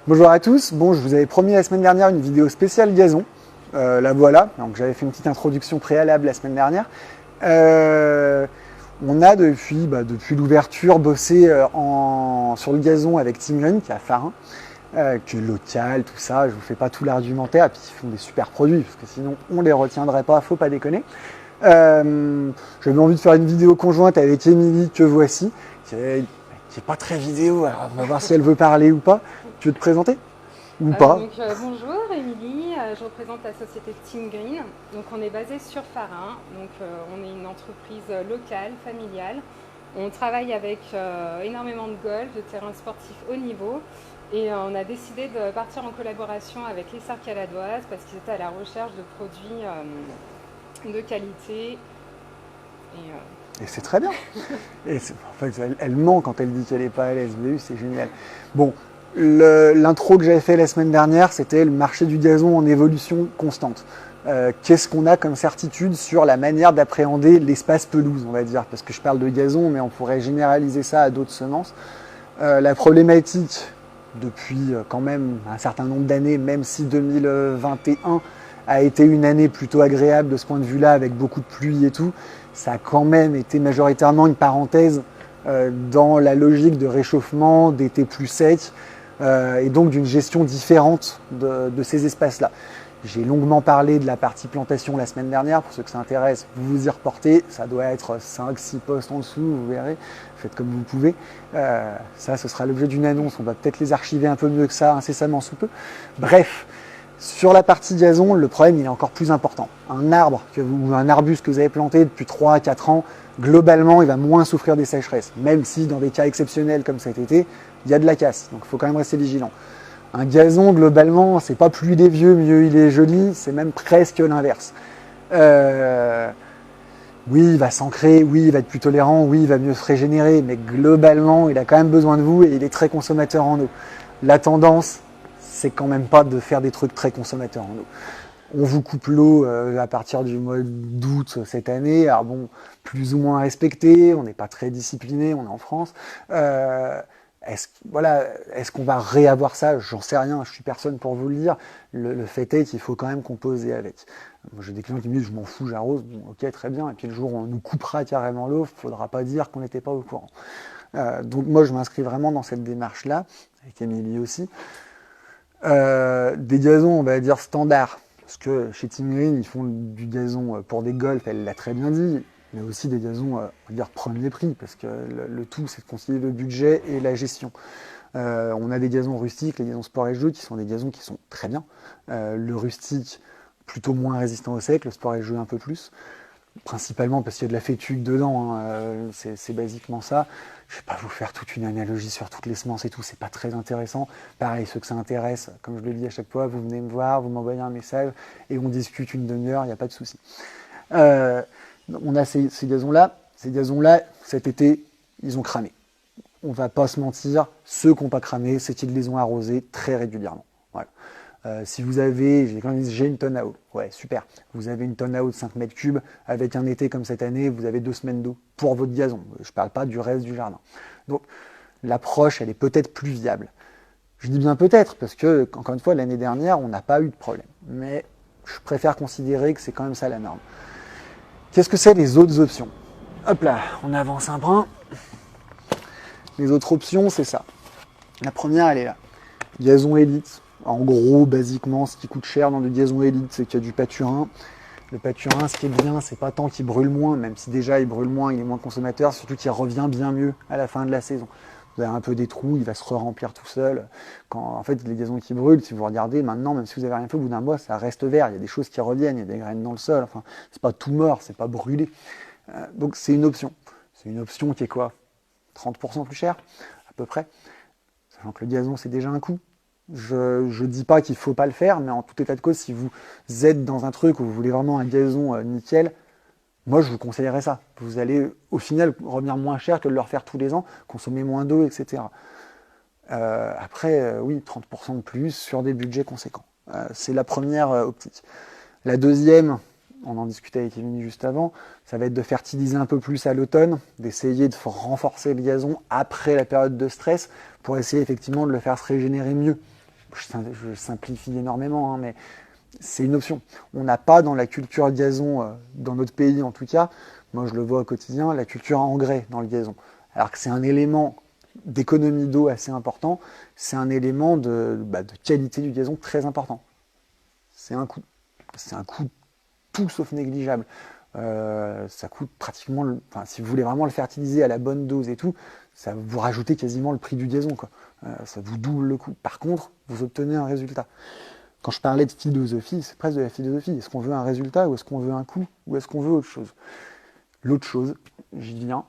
Bonjour à tous. Bon, je vous avais promis la semaine dernière une vidéo spéciale gazon. La voilà. Donc j'avais fait une petite introduction préalable la semaine dernière. On a depuis l'ouverture bossé sur le gazon avec Team Green qui est à Farin, qui est local, tout ça. Je vous fais pas tout l'argumentaire. Et puis ils font des super produits parce que sinon on les retiendrait pas. Faut pas déconner. J'avais envie de faire une vidéo conjointe avec Émilie que voici, qui est pas très vidéo. Alors on va voir si elle veut parler ou pas. Tu veux te présenter ou pas? Bonjour Émilie, je représente la société Team Green. Donc on est basé sur Farin, on est une entreprise locale, familiale. On travaille avec énormément de golf, de terrains sportifs haut niveau et on a décidé de partir en collaboration avec les Sarres caladoises parce qu'ils étaient à la recherche de produits de qualité. Et c'est très bien. En fait, elle ment quand elle dit qu'elle n'est pas à l'aise. Vous avez vu, c'est génial. Bon, l'intro que j'avais fait la semaine dernière, c'était le marché du gazon en évolution constante. Qu'est-ce qu'on a comme certitude sur la manière d'appréhender l'espace pelouse, on va dire, parce que je parle de gazon, mais on pourrait généraliser ça à d'autres semences. La problématique, depuis quand même un certain nombre d'années, même si 2021 a été une année plutôt agréable de ce point de vue-là, avec beaucoup de pluie et tout, ça a quand même été majoritairement une parenthèse dans la logique de réchauffement, d'été plus sec, et donc d'une gestion différente de ces espaces-là. J'ai longuement parlé de la partie plantation la semaine dernière, pour ceux que ça intéresse, vous vous y reportez, ça doit être 5-6 posts en dessous, vous verrez, faites comme vous pouvez. Ça, ce sera l'objet d'une annonce, on va peut-être les archiver un peu mieux que ça, incessamment sous peu. Bref, sur la partie gazon, le problème il est encore plus important. Un arbre ou un arbuste que vous avez planté depuis 3 à 4 ans, globalement il va moins souffrir des sécheresses, même si dans des cas exceptionnels comme cet été, il y a de la casse, donc il faut quand même rester vigilant. Un gazon, globalement, c'est pas plus il est vieux, mieux il est joli, c'est même presque l'inverse. Oui, il va s'ancrer, oui, il va être plus tolérant, oui, il va mieux se régénérer, mais globalement, il a quand même besoin de vous et il est très consommateur en eau. La tendance, c'est quand même pas de faire des trucs très consommateurs en eau. On vous coupe l'eau à partir du mois d'août cette année, alors bon, plus ou moins respecté, on n'est pas très discipliné, on est en France. Est-ce qu'on va réavoir ça? J'en sais rien, je suis personne pour vous le dire. Le fait est qu'il faut quand même composer avec. Moi, j'ai des clients qui me disent je m'en fous, j'arrose, bon, ok, très bien. Et puis le jour où on nous coupera carrément l'eau, il ne faudra pas dire qu'on n'était pas au courant. Donc moi, je m'inscris vraiment dans cette démarche-là, avec Émilie aussi. Des gazons, on va dire standards, parce que chez Team Green, ils font du gazon pour des golfs, elle l'a très bien dit, mais aussi des gazons, on va dire premier prix, parce que le tout, c'est de concilier le budget et la gestion. On a des gazons rustiques, les gazons sport et jeu, qui sont des gazons qui sont très bien. Le rustique, plutôt moins résistant au sec, le sport et jeu un peu plus. Principalement parce qu'il y a de la fétuque dedans, hein. C'est basiquement ça. Je ne vais pas vous faire toute une analogie sur toutes les semences et tout, c'est pas très intéressant. Pareil, ceux que ça intéresse, comme je le dis à chaque fois, vous venez me voir, vous m'envoyez un message et on discute une demi-heure, il n'y a pas de souci. On a ces gazons-là. Ces gazons-là, cet été, ils ont cramé. On va pas se mentir, ceux qui n'ont pas cramé, c'est qu'ils les ont arrosés très régulièrement. Voilà. Si vous avez, quand ils disent j'ai une tonne à eau, ouais, super. Vous avez une tonne à eau de 5 mètres cubes, avec un été comme cette année, vous avez 2 semaines d'eau pour votre gazon. Je ne parle pas du reste du jardin. Donc, l'approche, elle est peut-être plus viable. Je dis bien peut-être, parce que, encore une fois, l'année dernière, on n'a pas eu de problème. Mais je préfère considérer que c'est quand même ça la norme. Qu'est-ce que c'est les autres options? Hop là, on avance un brin. Les autres options, c'est ça. La première, elle est là. Gazon élite. En gros, basiquement, ce qui coûte cher dans du gazon élite, c'est qu'il y a du pâturin. Le pâturin, ce qui est bien, c'est pas tant qu'il brûle moins, même si déjà il brûle moins, il est moins consommateur, surtout qu'il revient bien mieux à la fin de la saison. Vous avez un peu des trous, il va se remplir tout seul. En fait, les gazons qui brûlent, si vous regardez maintenant, même si vous n'avez rien fait au bout d'un mois, ça reste vert. Il y a des choses qui reviennent, il y a des graines dans le sol. Enfin, c'est pas tout mort, c'est pas brûlé. Donc c'est une option. C'est une option qui est quoi? 30% plus cher, à peu près. Sachant que le gazon, c'est déjà un coût. Je ne dis pas qu'il ne faut pas le faire, mais en tout état de cause, si vous êtes dans un truc où vous voulez vraiment un gazon nickel, moi je vous conseillerais ça. Vous allez au final revenir moins cher que de le refaire tous les ans, consommer moins d'eau, etc. Après, oui, 30% de plus sur des budgets conséquents. C'est la première optique. La deuxième, on en discutait avec Émilie juste avant, ça va être de fertiliser un peu plus à l'automne, d'essayer de renforcer le gazon après la période de stress pour essayer effectivement de le faire se régénérer mieux je simplifie énormément, hein, mais c'est une option. On n'a pas dans la culture gazon, dans notre pays en tout cas, moi je le vois au quotidien, la culture engrais dans le gazon. Alors que c'est un élément d'économie d'eau assez important, c'est un élément de qualité du gazon très important. C'est un coût tout sauf négligeable. Ça coûte pratiquement, si vous voulez vraiment le fertiliser à la bonne dose et tout, ça vous rajoutez quasiment le prix du gazon, quoi. Ça vous double le coût. Par contre, vous obtenez un résultat. Quand je parlais de philosophie, c'est presque de la philosophie. Est-ce qu'on veut un résultat ou est-ce qu'on veut un coût ou est-ce qu'on veut autre chose? L'autre chose, j'y viens,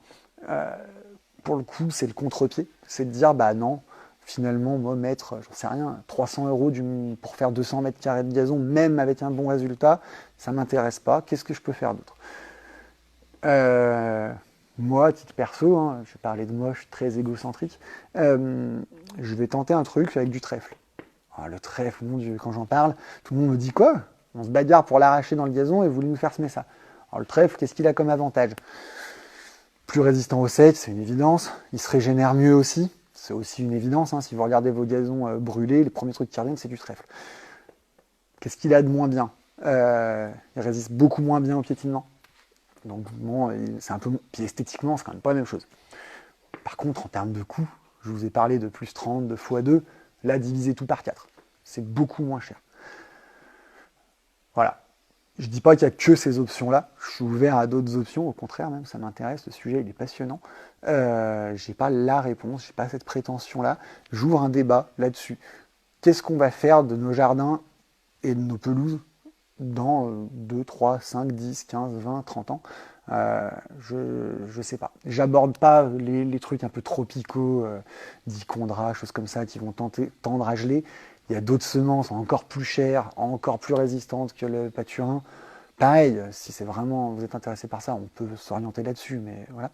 pour le coup, c'est le contre-pied. C'est de dire, bah non, finalement, moi, mettre, j'en sais rien, 300 euros pour faire 200 mètres carrés de gazon, même avec un bon résultat, ça ne m'intéresse pas. Qu'est-ce que je peux faire d'autre? Moi, à titre perso, hein, je vais parler de moi, je suis très égocentrique, je vais tenter un truc avec du trèfle. Ah, le trèfle, mon Dieu, quand j'en parle, tout le monde me dit quoi? On se bagarre pour l'arracher dans le gazon et vous voulez nous faire semer ça. Alors le trèfle, qu'est-ce qu'il a comme avantage? Plus résistant au sec, c'est une évidence. Il se régénère mieux aussi. C'est aussi une évidence. Hein. Si vous regardez vos gazons brûlés, les premiers trucs qui reviennent, c'est du trèfle. Qu'est-ce qu'il a de moins bien? Il résiste beaucoup moins bien au piétinement. Donc bon, c'est un peu. Puis esthétiquement, c'est quand même pas la même chose. Par contre, en termes de coût, je vous ai parlé de plus 30, de x2. Là, divisez tout par 4. C'est beaucoup moins cher. Voilà. Je ne dis pas qu'il n'y a que ces options-là. Je suis ouvert à d'autres options. Au contraire, même, ça m'intéresse. Le sujet, il est passionnant. Je n'ai pas la réponse. Je n'ai pas cette prétention-là. J'ouvre un débat là-dessus. Qu'est-ce qu'on va faire de nos jardins et de nos pelouses dans 2, 3, 5, 10, 15, 20, 30 ans? Je ne sais pas. J'aborde pas les trucs un peu tropicaux, d'Icondra, choses comme ça, qui vont tendre à geler. Il y a d'autres semences encore plus chères, encore plus résistantes que le pâturin. Pareil, si c'est vraiment, vous êtes intéressé par ça, on peut s'orienter là-dessus, mais voilà.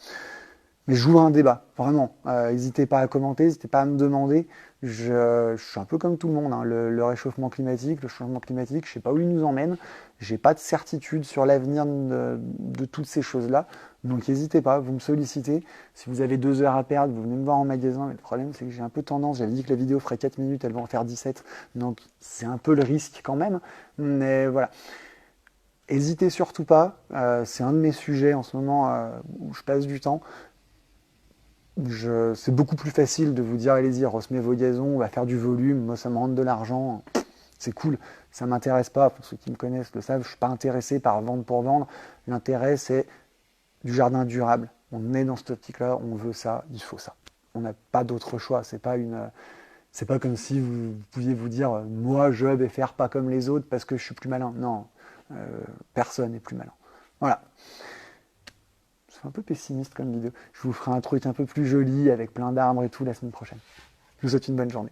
Mais j'ouvre un débat, vraiment. N'hésitez pas à commenter, n'hésitez pas à me demander. Je suis un peu comme tout le monde, hein. Le réchauffement climatique, le changement climatique, je ne sais pas où il nous emmène. Je n'ai pas de certitude sur l'avenir de toutes ces choses-là. Donc n'hésitez pas, vous me sollicitez. Si vous avez 2 heures à perdre, vous venez me voir en magasin. Mais le problème, c'est que j'ai un peu tendance, j'avais dit que la vidéo ferait 4 minutes, elle va en faire 17. Donc c'est un peu le risque quand même. Mais voilà. N'hésitez surtout pas. C'est un de mes sujets en ce moment où je passe du temps. C'est beaucoup plus facile de vous dire allez-y, ressemez vos gazons, on va faire du volume, moi ça me rende de l'argent, c'est cool, ça ne m'intéresse pas, pour ceux qui me connaissent le savent, je ne suis pas intéressé par vendre pour vendre, l'intérêt c'est du jardin durable, on est dans cette optique-là, on veut ça, il faut ça, on n'a pas d'autre choix, c'est pas comme si vous pouviez vous dire moi je vais faire pas comme les autres parce que je suis plus malin, non, personne n'est plus malin, voilà. C'est un peu pessimiste comme vidéo. Je vous ferai un truc un peu plus joli avec plein d'arbres et tout la semaine prochaine. Je vous souhaite une bonne journée.